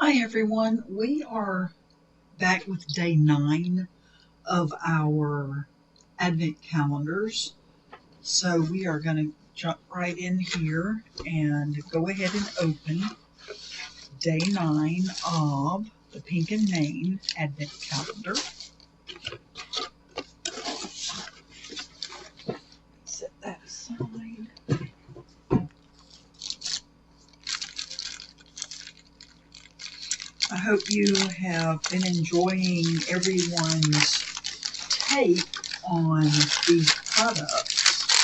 Hi everyone, we are back with day 9 of our Advent calendars. So we are going to jump right in here and go ahead and open day 9 of the Pink and Main Advent calendar. Set that aside. I hope you have been enjoying everyone's take on these products.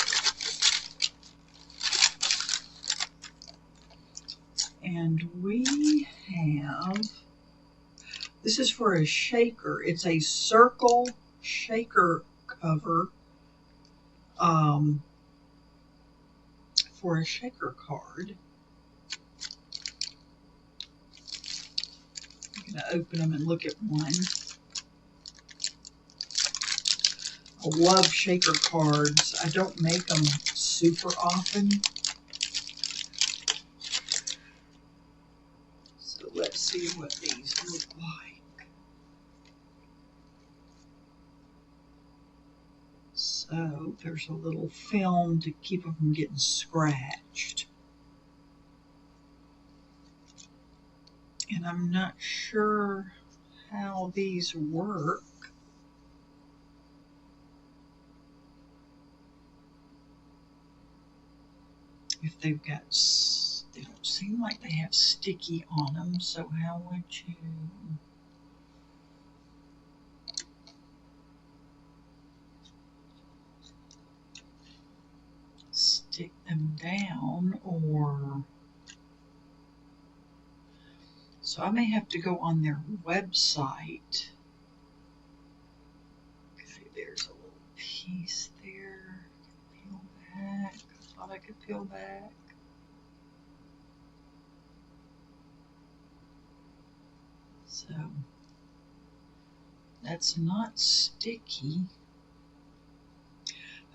And we have, this is for a shaker. It's a circle shaker cover for a shaker card. I'm going to open them and look at one. I love shaker cards. I don't make them super often. So let's see what these look like. So there's a little film to keep them from getting scratched. And I'm not sure how these work. If they've got, they don't seem like they have sticky on them, so how would you stick them down? Or so I may have to go on their website. Okay, there's a little piece there. Peel back. I thought I could peel back. So that's not sticky.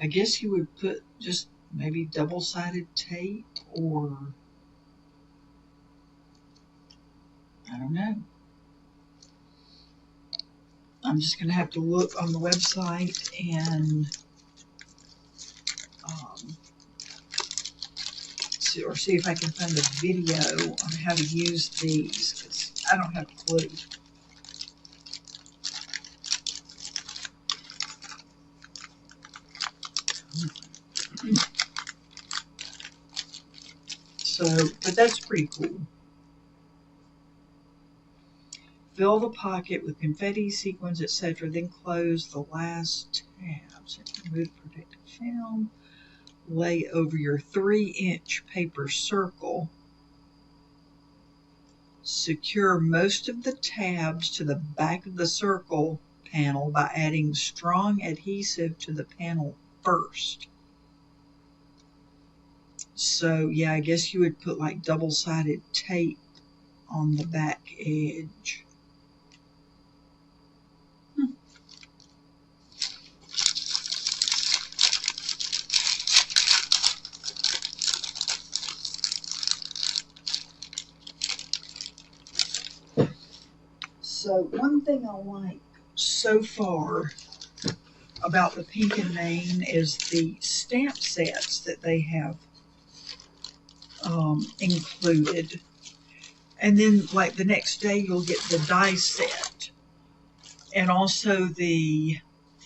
I guess you would put just maybe double-sided tape, or I don't know. I'm just going to have to look on the website and see if I can find a video on how to use these, because I don't have a clue. So, but that's pretty cool. Fill the pocket with confetti, sequins, etc. Then close the last tabs. Remove protective film. Lay over your 3-inch paper circle. Secure most of the tabs to the back of the circle panel by adding strong adhesive to the panel first. So yeah, I guess you would put like double-sided tape on the back edge. So one thing I like so far about the Pink and Main is the stamp sets that they have included. And then like the next day you'll get the die set and also the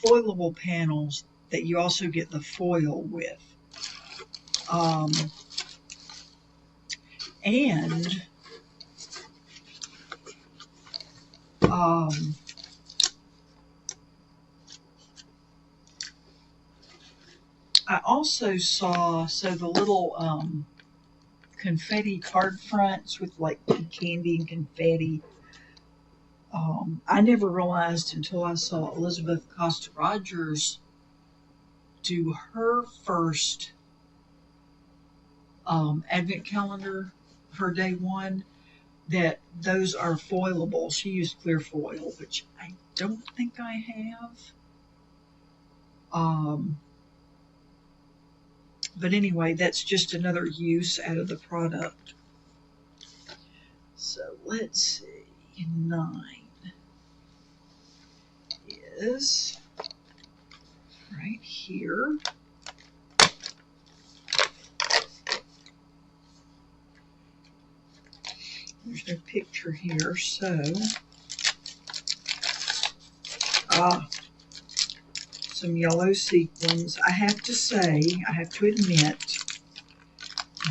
foilable panels that you also get the foil with. I also saw, so the little confetti card fronts with like candy and confetti. I never realized until I saw Elizabeth Costa Rogers do her first Advent calendar, her day 1, that those are foilable. She used clear foil, which I don't think I have. But anyway, that's just another use out of the product. So So let's see, 9 is right here. There's no picture here, so some yellow sequins. I have to say, I have to admit,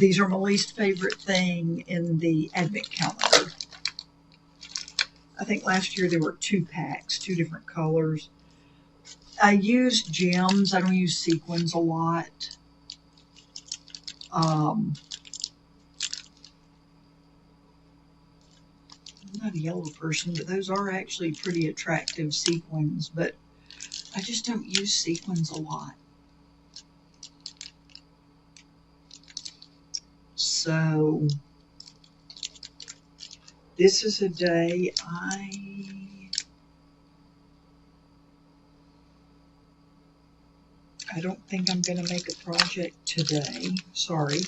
these are my least favorite thing in the advent calendar. I think last year there were 2 packs, 2 different colors. I use gems. I don't use sequins a lot. I'm not a yellow person, but those are actually pretty attractive sequins, but I just don't use sequins a lot. So this is a day I don't think I'm going to make a project today. Sorry.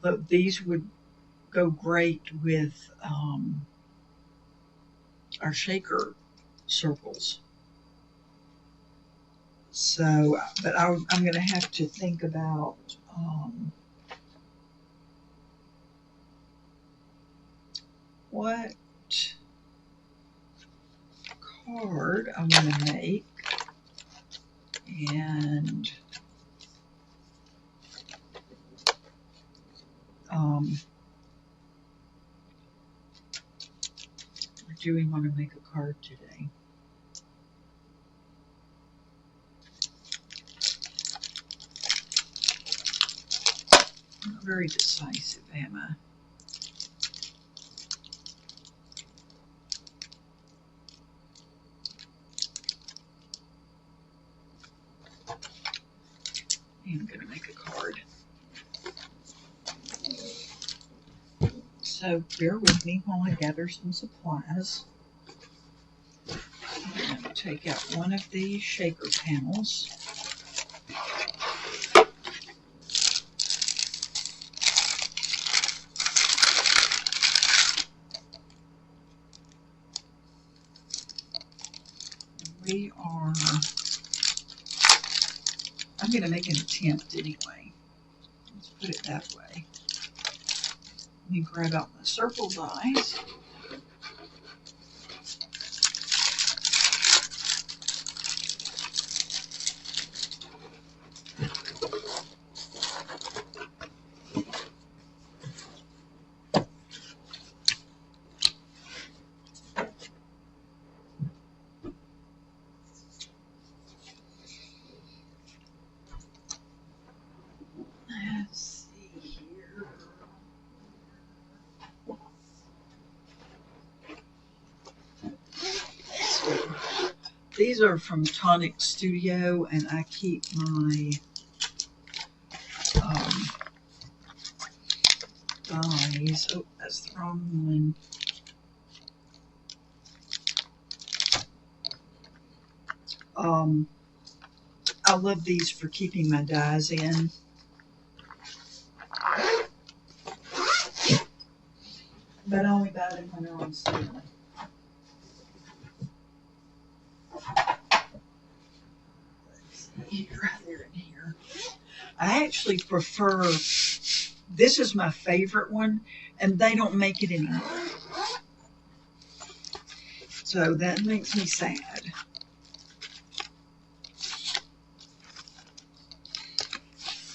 But these would go great with our shaker circles. So, but I'm going to have to think about what card I want to make, and or do we want to make a card today? I'm not very decisive, am I? I'm going to make a card. So bear with me while I gather some supplies. I'm going to take out one of these shaker panels. I'm going to make an attempt anyway. Let's put it that way. Let me grab out my circle dies. Let's see here. So, these are from Tonic Studio, and I keep my dies. Oh, that's the wrong one. I love these for keeping my dies in. But I only buy them when they're on sale. Let's see, right there in here. I actually prefer, this is my favorite one, and they don't make it anymore. So that makes me sad.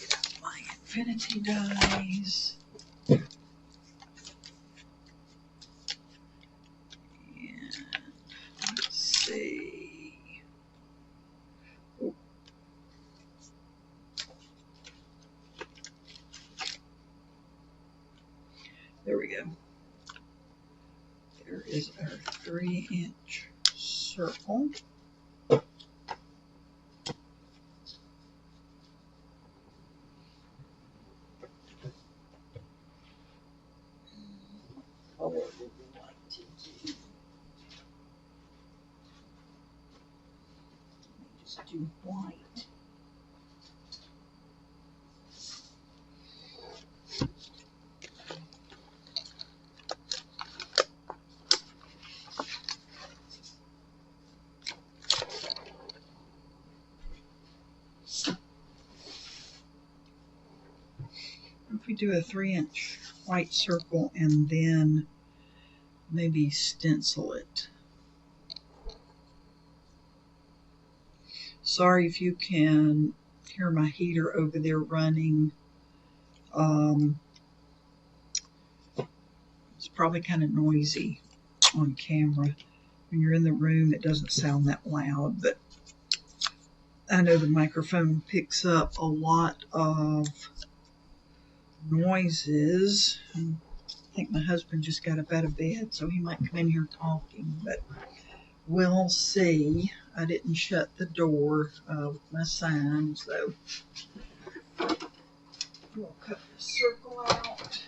Get out my infinity dies. Let's see. Oh. There we go. There is our 3-inch circle. What would we like to do? Just do white. If we do a 3-inch white circle and then maybe stencil it. Sorry if you can hear my heater over there running. It's probably kind of noisy on camera. When you're in the room, it doesn't sound that loud, but I know the microphone picks up a lot of noises. I think my husband just got up out of bed, so he might come in here talking, but we'll see. I didn't shut the door with my sign, so we'll cut the circle out.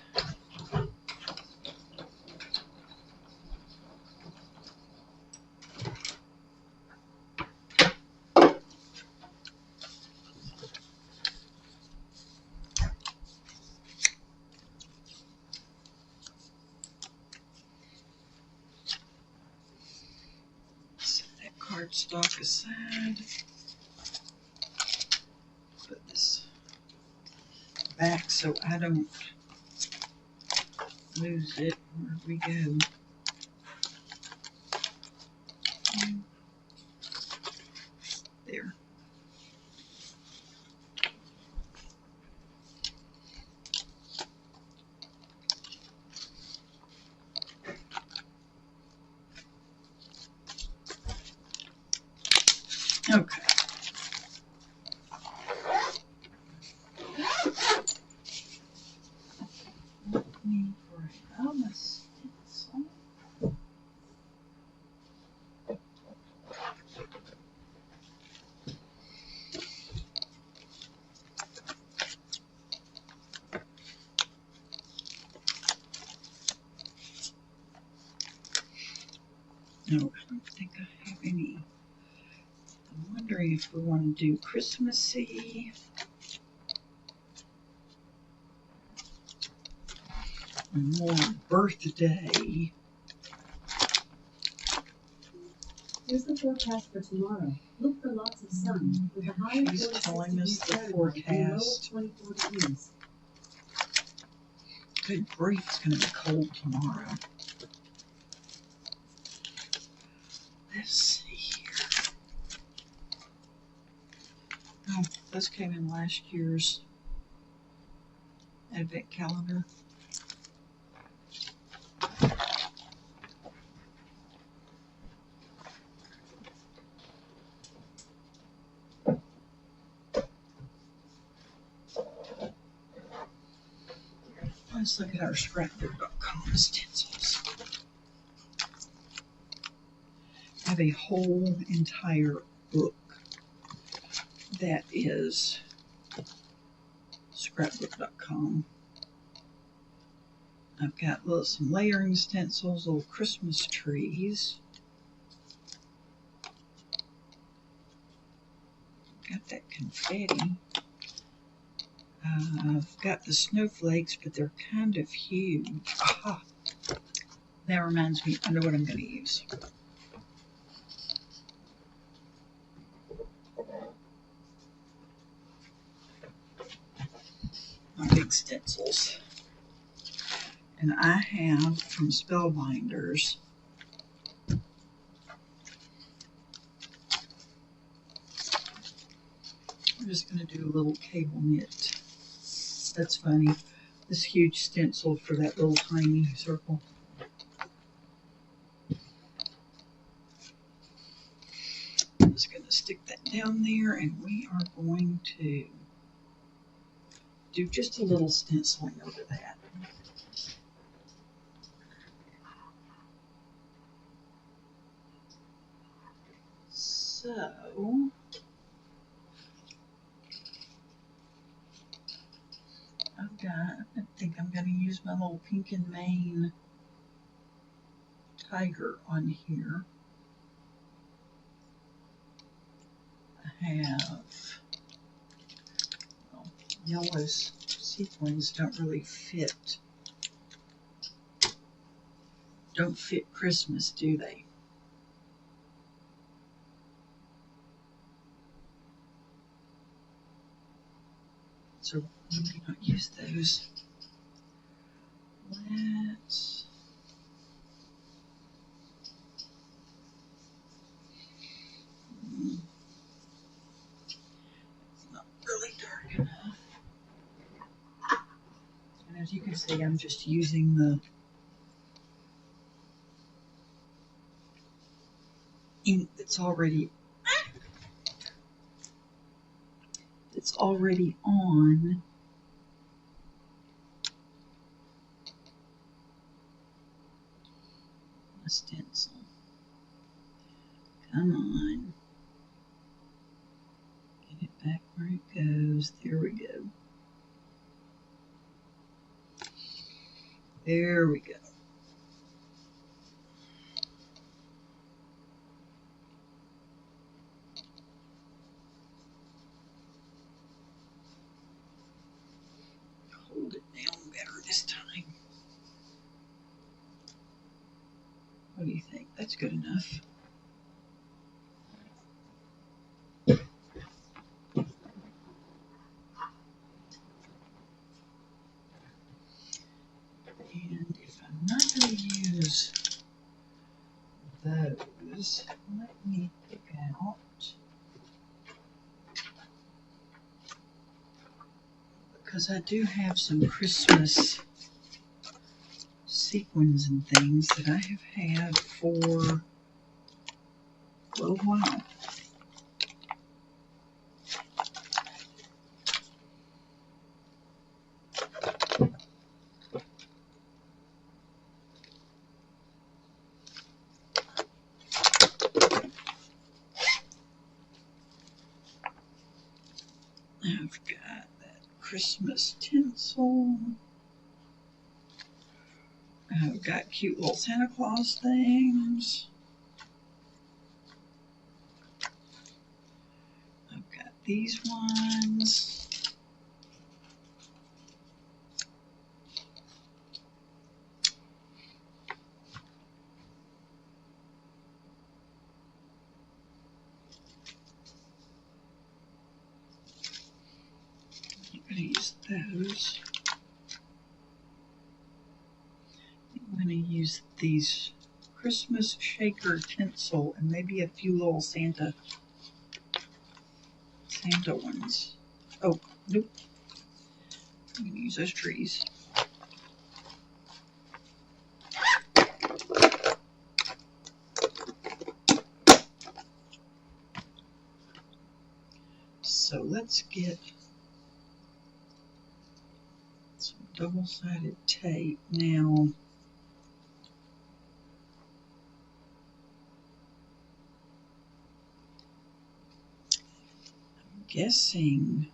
Cardstock aside. Put this back so I don't lose it. Where we go? There. Okay. Let me grab my stencil. No, I don't think I have any. I'm wondering if we want to do Christmassy or more birthday. Here's the forecast for tomorrow. Look for lots of sun with a high of She's 46 telling us degrees the Fahrenheit and a low of forecast. 24 degrees. Good grief, it's going to be cold tomorrow. Let's see here. Oh, this came in last year's advent calendar. Let's look at our scrapbook.com stencils. I have a whole entire book that is scrapbook.com. I've got some layering stencils, little Christmas trees. Got that confetti. I've got the snowflakes, but they're kind of huge. Aha! That reminds me, I know what I'm going to use. My big stencils. And I have from Spellbinders I'm just going to do a little cable knit. That's funny. This huge stencil for that little tiny circle. I'm just going to stick that down there, and we are going to do just a little stenciling over that. So, I think I'm going to use my little pink and mane tiger on here. I have, well, yellow sequins don't really fit. Don't fit Christmas, do they? So we may not use those. Let's it's not really dark enough. And as you can see, I'm just using the ink that's already on the stencil. Come on. Get it back where it goes. There we go. There we go. Hold it down better this time. What do you think? That's good enough. And if I'm not going to use those, let me pick out because I do have some Christmas sequins and things that I have had for a little while. I've got that Christmas tinsel. I've got cute little Santa Claus things. I've got these ones. I'm going to use those. I'm going to use these Christmas shaker tinsel and maybe a few little Santa ones. Oh, nope. I'm going to use those trees. So let's get some double-sided tape. Now, I'm guessing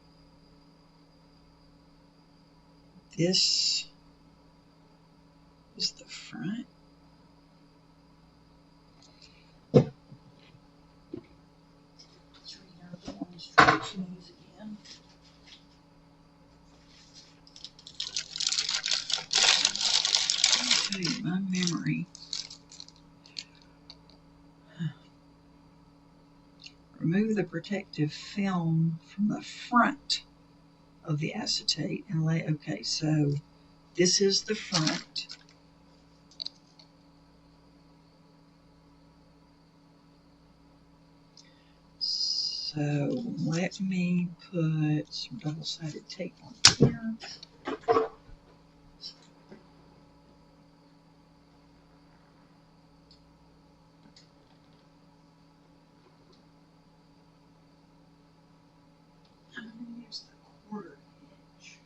this is the front. Let's read out the instructions again. I'll tell you my memory. Remove the protective film from the front of the acetate and lay. Okay, so this is the front. So let me put some double-sided tape on here. I'm going to use the 1/4 inch.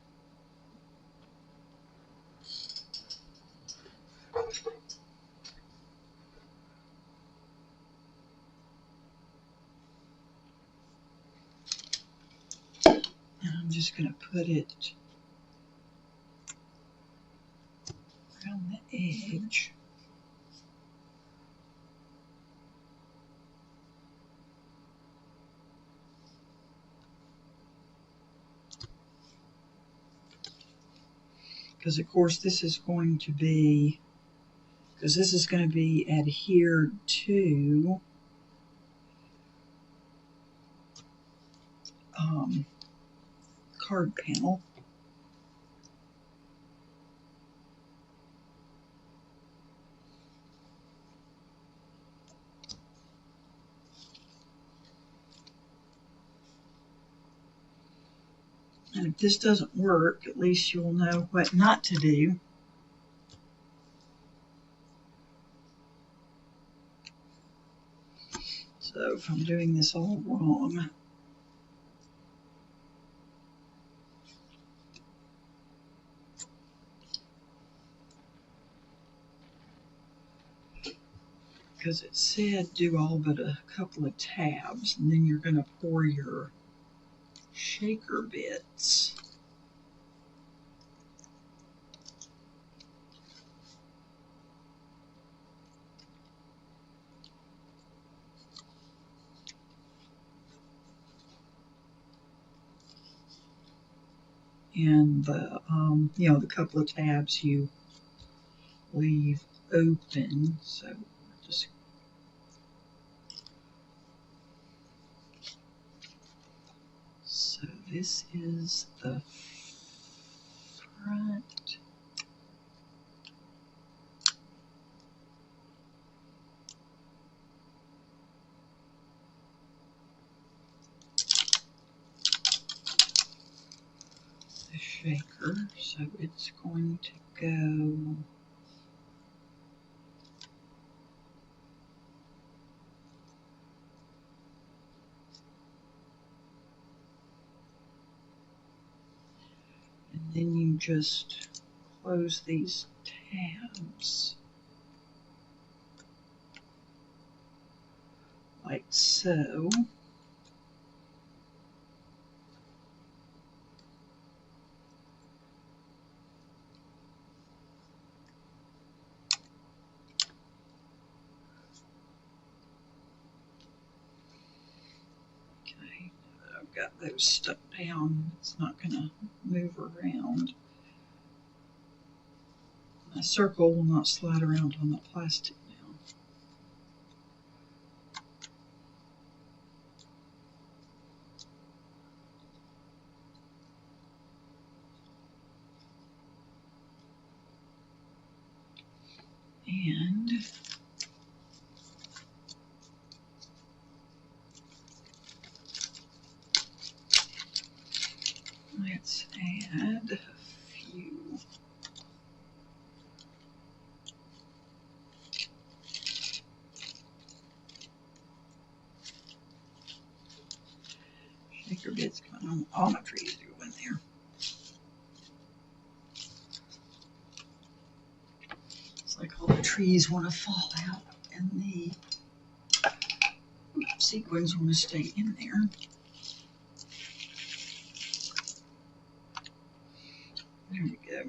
And I'm just going to put it around the edge. Because of course this is going to be, adhered to card panel. And if this doesn't work, at least you'll know what not to do. So if I'm doing this all wrong, because it said do all but a couple of tabs, and then you're going to pour your shaker bits. And the couple of tabs you leave open. So just this is the front. The shaker, so it's going to go and then you just close these tabs like so. Okay, I've got those stuck down. It's not going to move around. My circle will not slide around on the plastic now. And let's add a few. Shaker bits going on. All my trees go in there. It's like all the trees want to fall out and the sequins want to stay in there. There we go.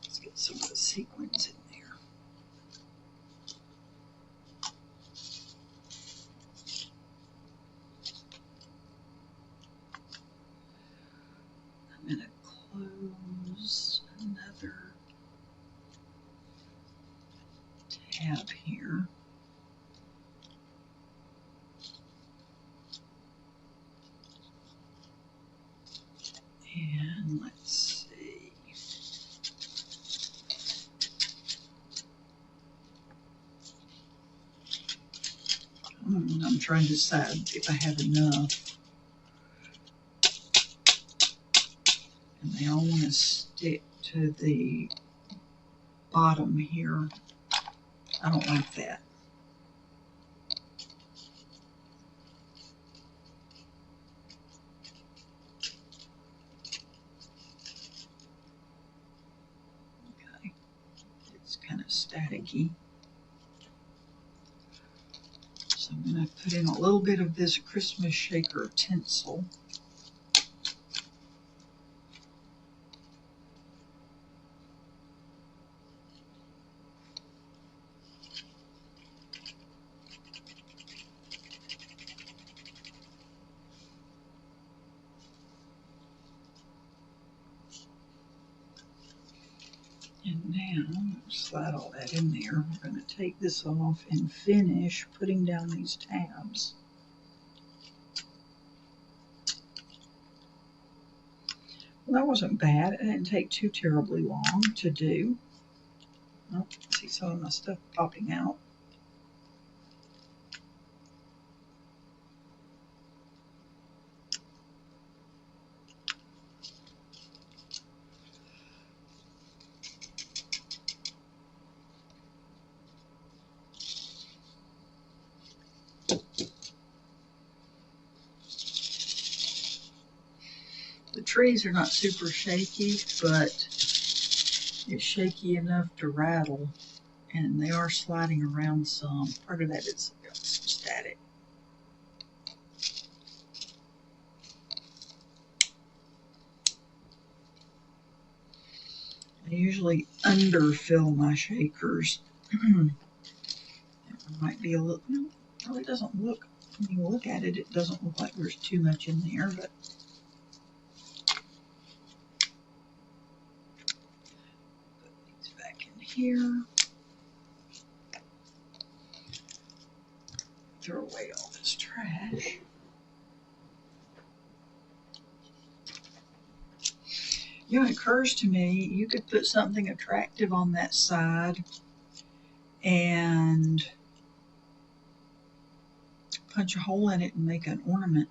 Let's get some of the sequins in there. I'm going to close another tab here. And let's see. I'm trying to decide if I have enough. And they all want to stick to the bottom here. I don't like that. Okay, it's kind of staticky. So I'm going to put in a little bit of this Christmas shaker tinsel. And now, slide all that in there. We're going to take this off and finish putting down these tabs. Well, that wasn't bad. It didn't take too terribly long to do. Oh, see some of my stuff popping out. The trees are not super shaky, but it's shaky enough to rattle, and they are sliding around some. Part of that is some static. I usually underfill my shakers. It might be a little, no, it really doesn't look, when you look at it, it doesn't look like there's too much in there, but put these back in here. Throw away all this trash. You know, it occurs to me, you could put something attractive on that side and punch a hole in it and make an ornament.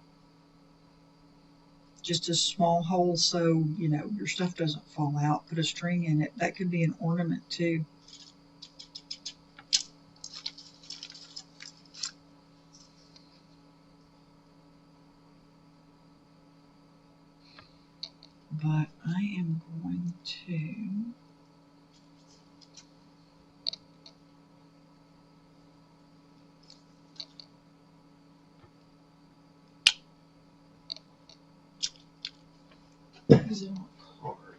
Just a small hole so, you know, your stuff doesn't fall out. Put a string in it. That could be an ornament too. But I am going to use it on a card.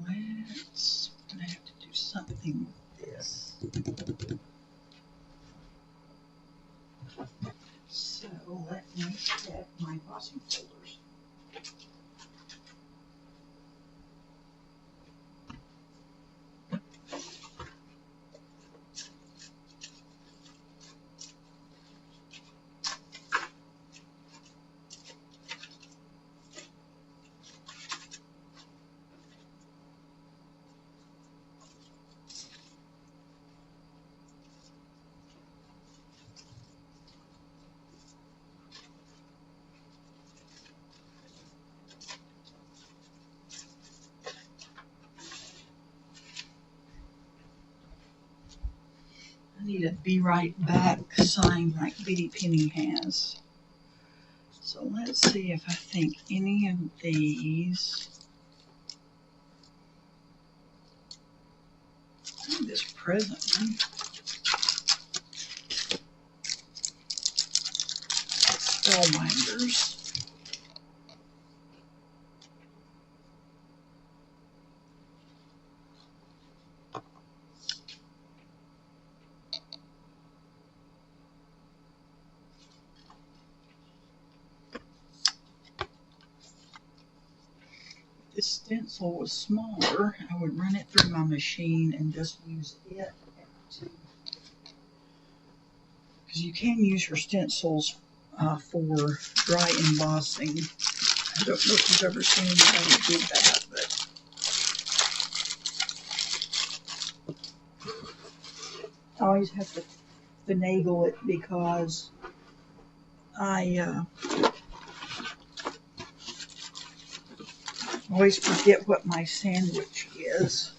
Let's, I'm going to have to do something with this. So let me get my embossing folders. I need a Be Right Back sign like Bitty Penny has. So let's see if I think any of these. I think this present one. Spellbinders. This stencil was smaller, I would run it through my machine and just use it. Because you can use your stencils for dry embossing. I don't know if you've ever seen anybody do that, but I always have to finagle it because I always forget what my sandwich is.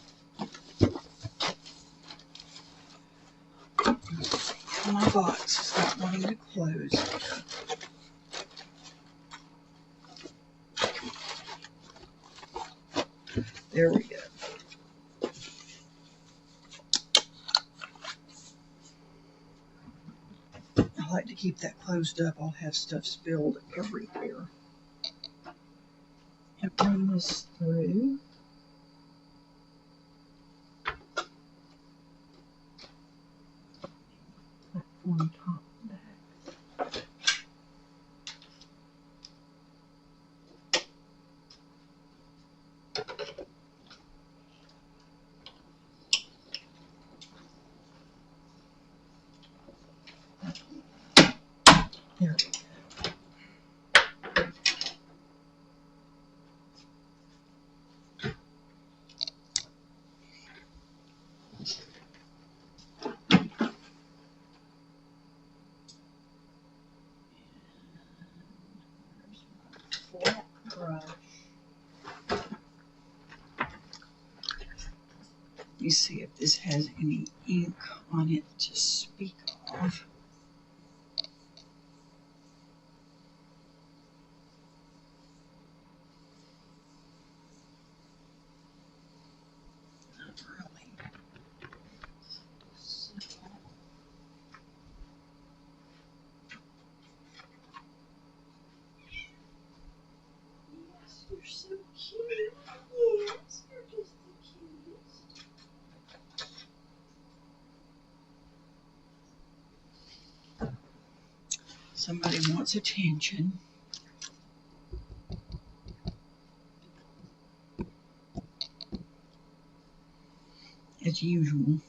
My box is not wanting to close. There we go. I like to keep that closed up. I'll have stuff spilled everywhere. run this through. Platform top and back. There we go. Flat brush. Let me see if this has any ink on it to speak of. Not really. So, yes, you're so cute. Yes, you're just the cutest. Somebody wants attention. As usual.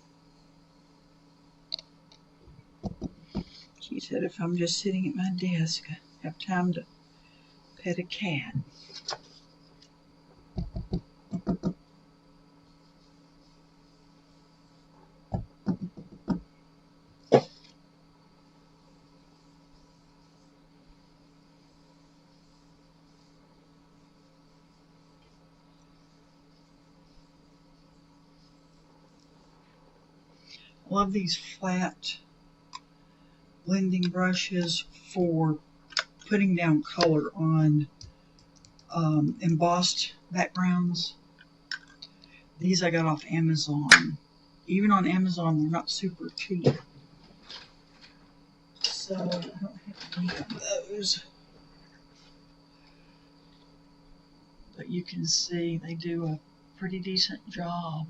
She said if I'm just sitting at my desk, I have time to pet a cat. I love these flat blending brushes for putting down color on embossed backgrounds. These I got off Amazon. Even on Amazon, they're not super cheap. So I don't have any of those. But you can see they do a pretty decent job.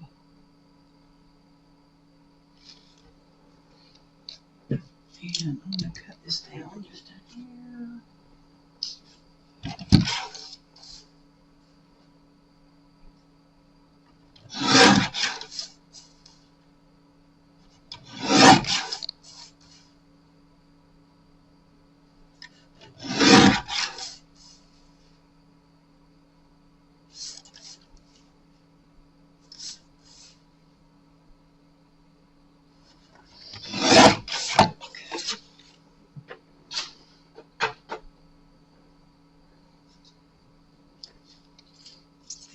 And I'm going to cut this down just a hair.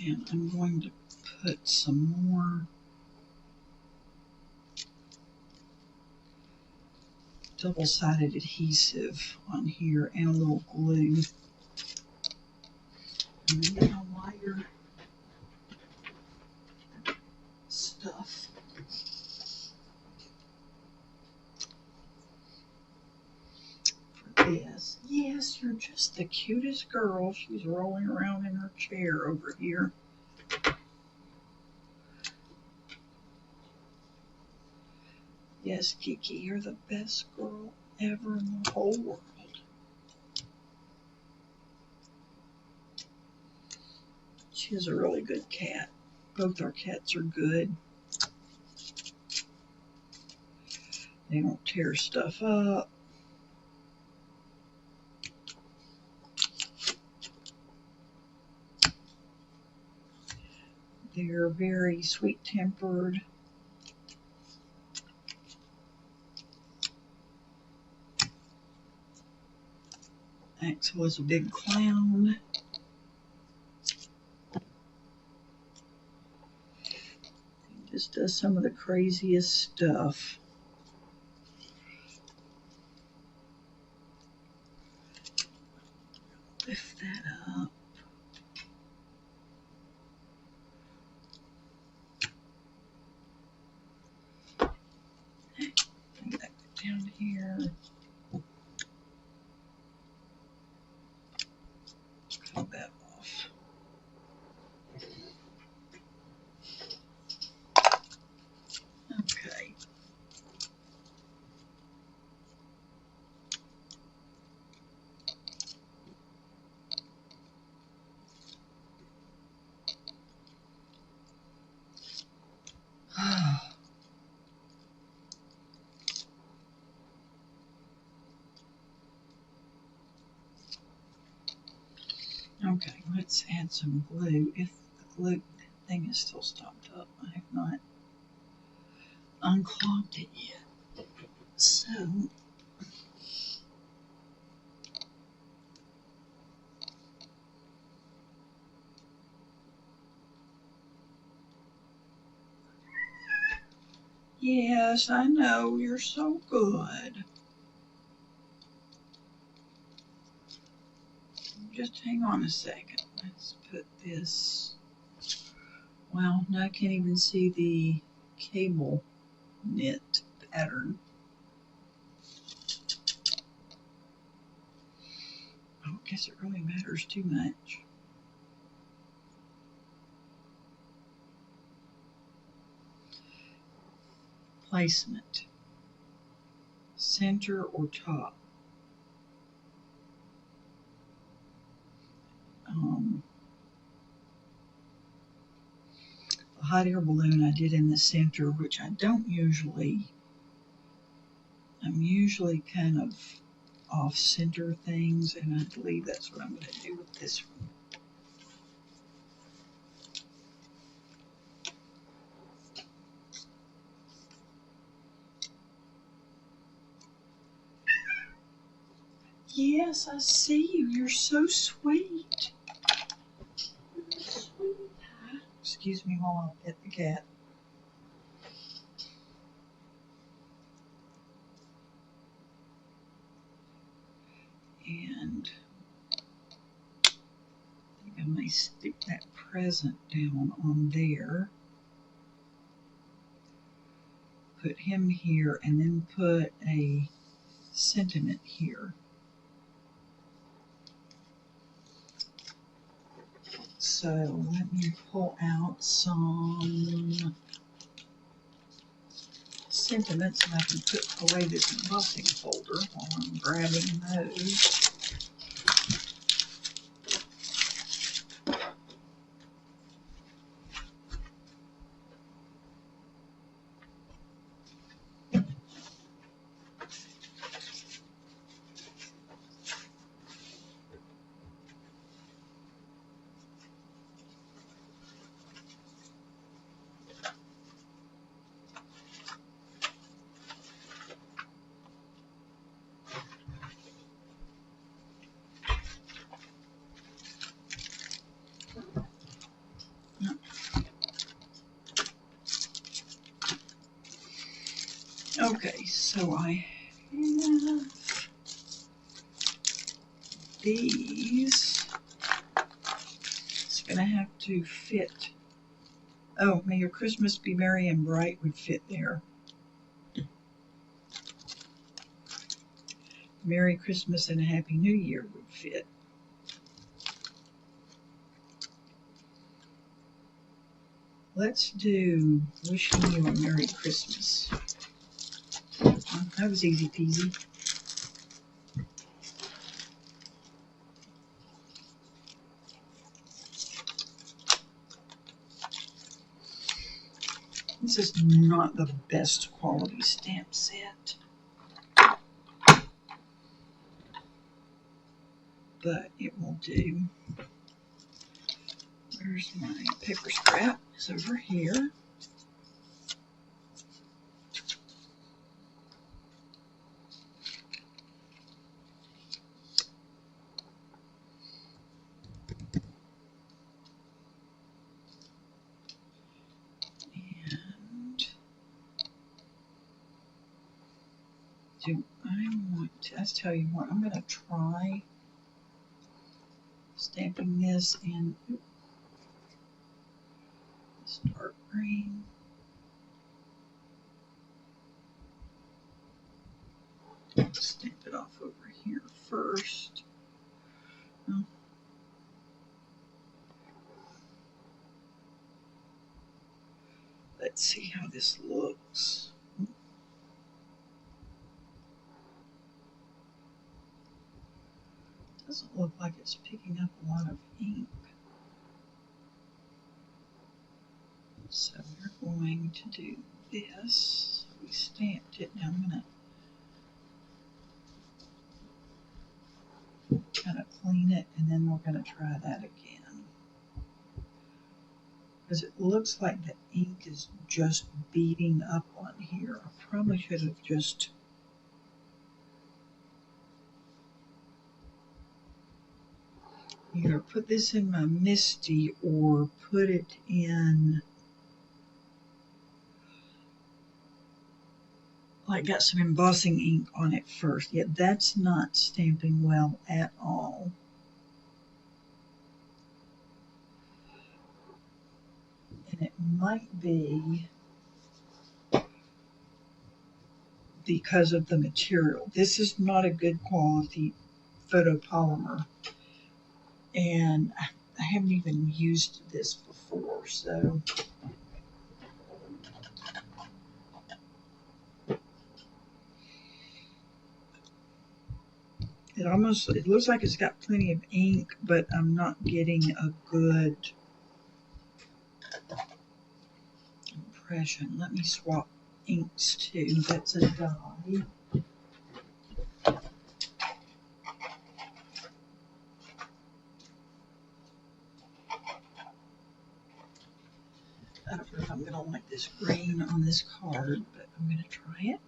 And I'm going to put some more double-sided adhesive on here and a little glue. And then a lighter stuff. For this. Yes, you're just the cutest girl. She's rolling around in her chair over here. Yes, Kiki, you're the best girl ever in the whole world. She's a really good cat. Both our cats are good. They don't tear stuff up. They're very sweet-tempered. Max was a big clown. He just does some of the craziest stuff. Lift that up. Bring that down here. Cut that off. Okay, let's add some glue. If the glue thing is still stopped up, I have not unclogged it yet. So, yes, I know, you're so good. Just hang on a second. Let's put this. Well, now I can't even see the cable knit pattern. I don't guess it really matters too much. Placement. Center or top. The hot air balloon I did in the center, which I don't usually. I'm usually kind of off center things, and I believe that's what I'm going to do with this one. Yes, I see you. You're so sweet. You're sweet. Excuse me while I pet the cat. And I think I may stick that present down on there. Put him here, and then put a sentiment here. So let me pull out some sentiments, and I can put away this embossing folder while I'm grabbing those. Okay, so I have these. It's going to have to fit. Oh, may your Christmas be merry and bright would fit there. Merry Christmas and a Happy New Year would fit. Let's do wishing you a Merry Christmas. That was easy peasy. This is not the best quality stamp set, but it will do. Where's my paper scrap? It's over here. And do I want to, let's tell you what, I'm going to try stamping this in this dark green. Stamp it off over here first. Oh. Let's see how this looks. Doesn't look like it's picking up a lot of ink. So we're going to do this. We stamped it. Now I'm going to kind of clean it, and then we're going to try that again. Because it looks like the ink is just beating up on here. I probably should have just either put this in my Misty or put it in, like, got some embossing ink on it first. Yeah, that's not stamping well at all. And it might be because of the material. This is not a good quality photopolymer, and I haven't even used this before, so it looks like it's got plenty of ink, but I'm not getting a good impression. Let me swap inks too. That's a dye. I don't know if I'm going to like this green on this card, but I'm going to try it.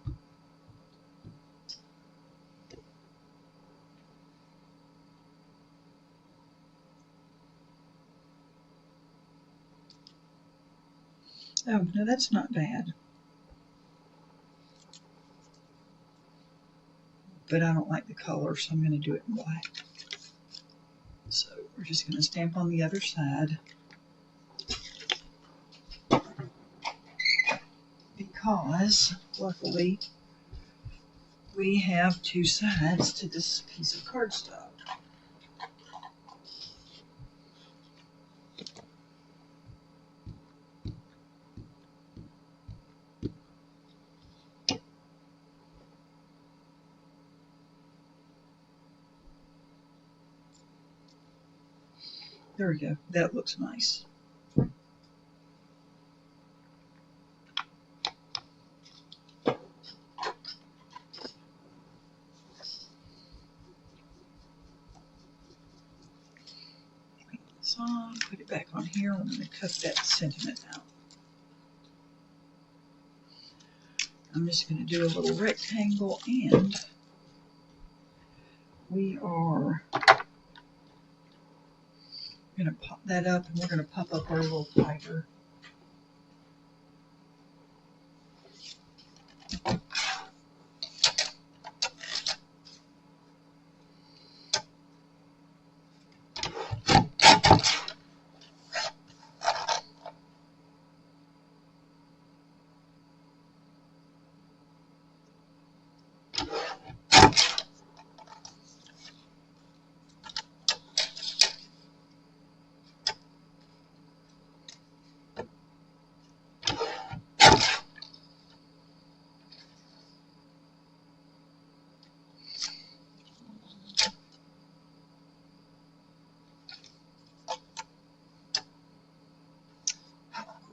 Oh, no, that's not bad. But I don't like the color, so I'm going to do it in black. So we're just going to stamp on the other side. Because, luckily, we have two sides to this piece of cardstock. There we go. That looks nice. This on, put it back on here. I'm going to cut that sentiment out. I'm just going to do a little rectangle, and we are going to pop that up, and we're going to pop up our little tiger.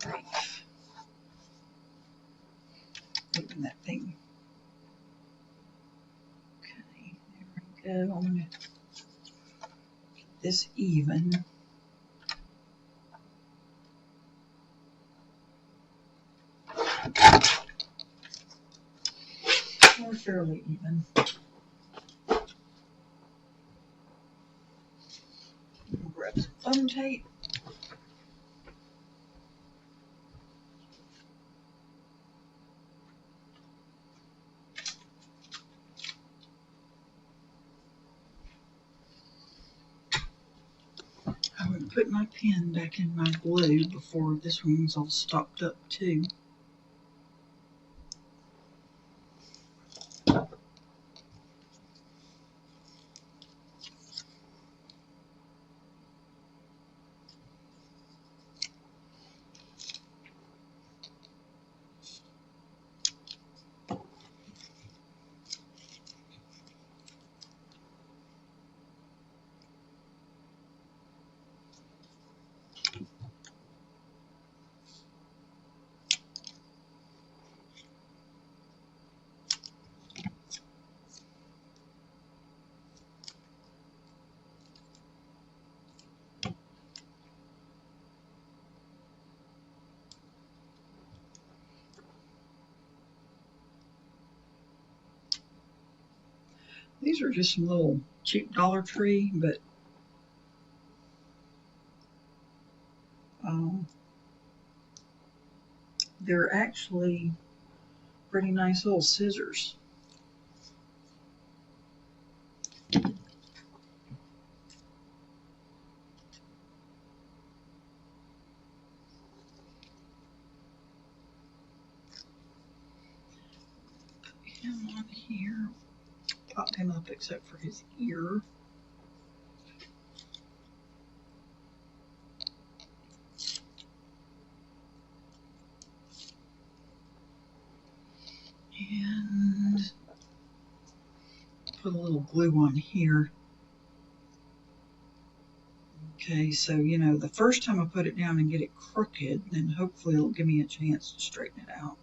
Great. Open that thing. Okay, there we go. I'm going to get this even. Or fairly even. We'll grab some foam tape. I'm going to put my pen back in my glue before this one's all stopped up too. These are just some little cheap Dollar Tree, but they're actually pretty nice little scissors. Put him on here. Pop him up except for his ear. And put a little glue on here. Okay, so the first time I put it down and get it crooked, then hopefully it'll give me a chance to straighten it out.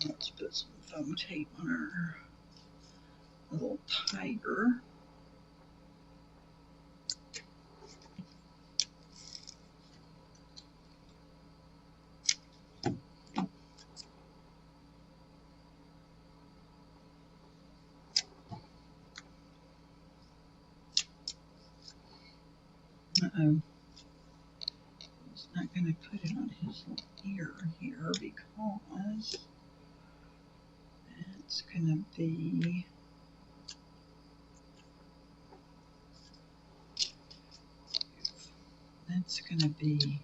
Let's put some foam tape on our little tiger. Uh-oh. It's not going to put it on his little ear here because it's going to be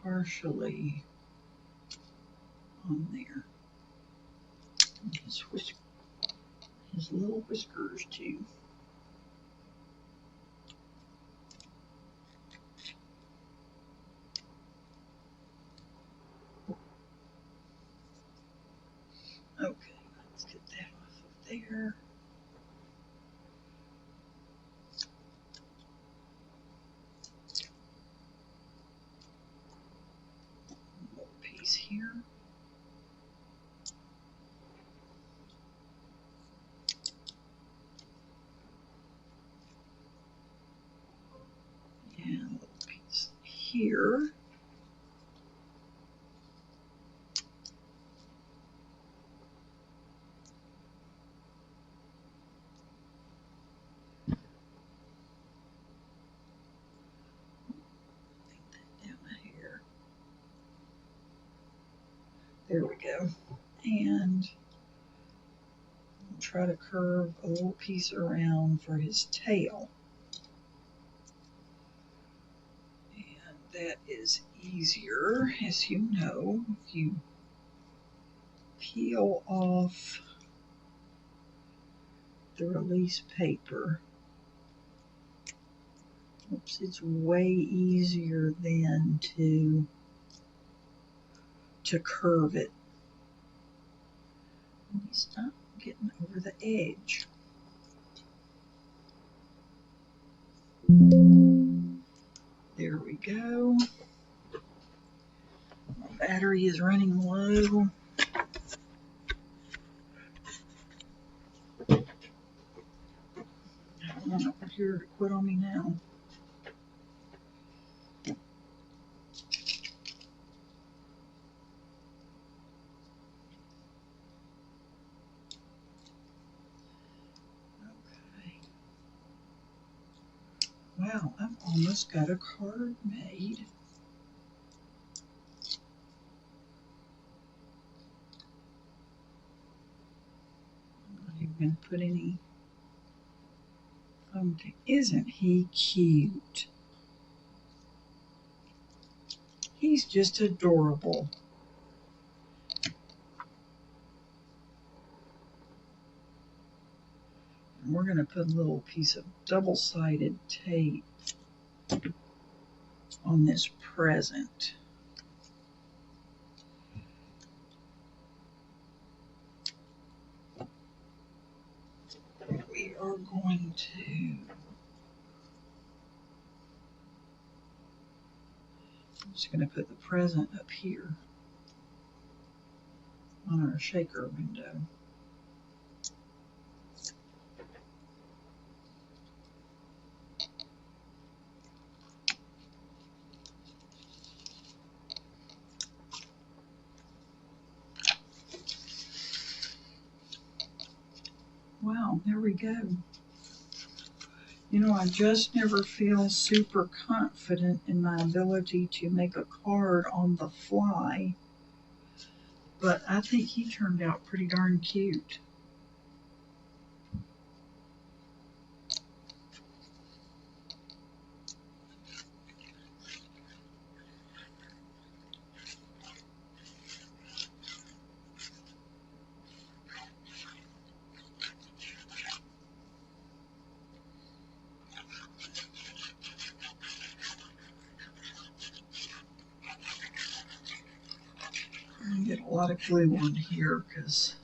partially on there. And his little whiskers too. Okay, let's get that off of there. A little piece here. And a little piece here. There we go. And I'll try to curve a little piece around for his tail. And that is easier, as you know, if you peel off the release paper. Oops, it's way easier then to curve it. He's not getting over the edge. There we go. My battery is running low. I don't want it here to quit on me now. Wow, I've almost got a card made. I'm not even going to put any foam tape. Isn't he cute? He's just adorable. And we're going to put a little piece of double-sided tape on this present. We are going to I'm just going to put the present up here on our shaker window. Wow, there we go. You know, I just never feel super confident in my ability to make a card on the fly, but I think he turned out pretty darn cute. I get a lot of glue on here because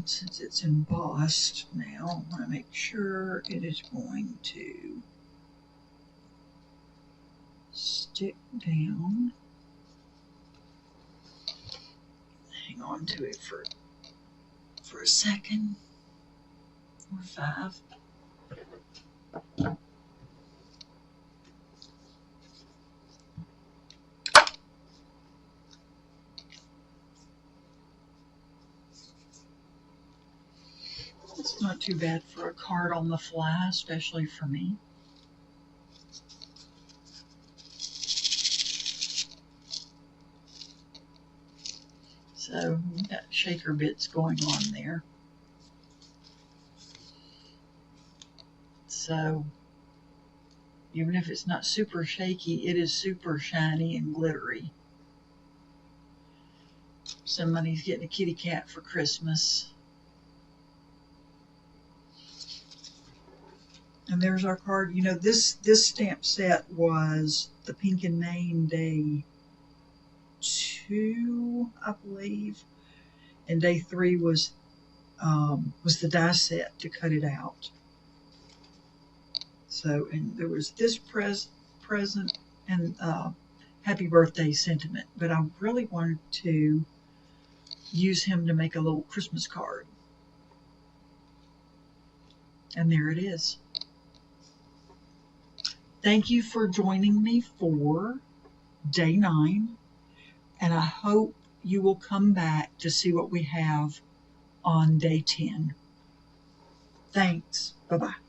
since it's embossed now, I want to make sure it is going to stick down. Hang on to it for a second or 5. It's not too bad for a card on the fly, especially for me. So we've got shaker bits going on there. So even if it's not super shaky, it is super shiny and glittery. Somebody's getting a kitty cat for Christmas. And there's our card. You know, this stamp set was the Pink and Main Day 2, I believe, and Day 3 was the die set to cut it out. So, and there was this present and happy birthday sentiment, but I really wanted to use him to make a little Christmas card. And there it is. Thank you for joining me for Day 9, and I hope you will come back to see what we have on Day 10. Thanks. Bye-bye.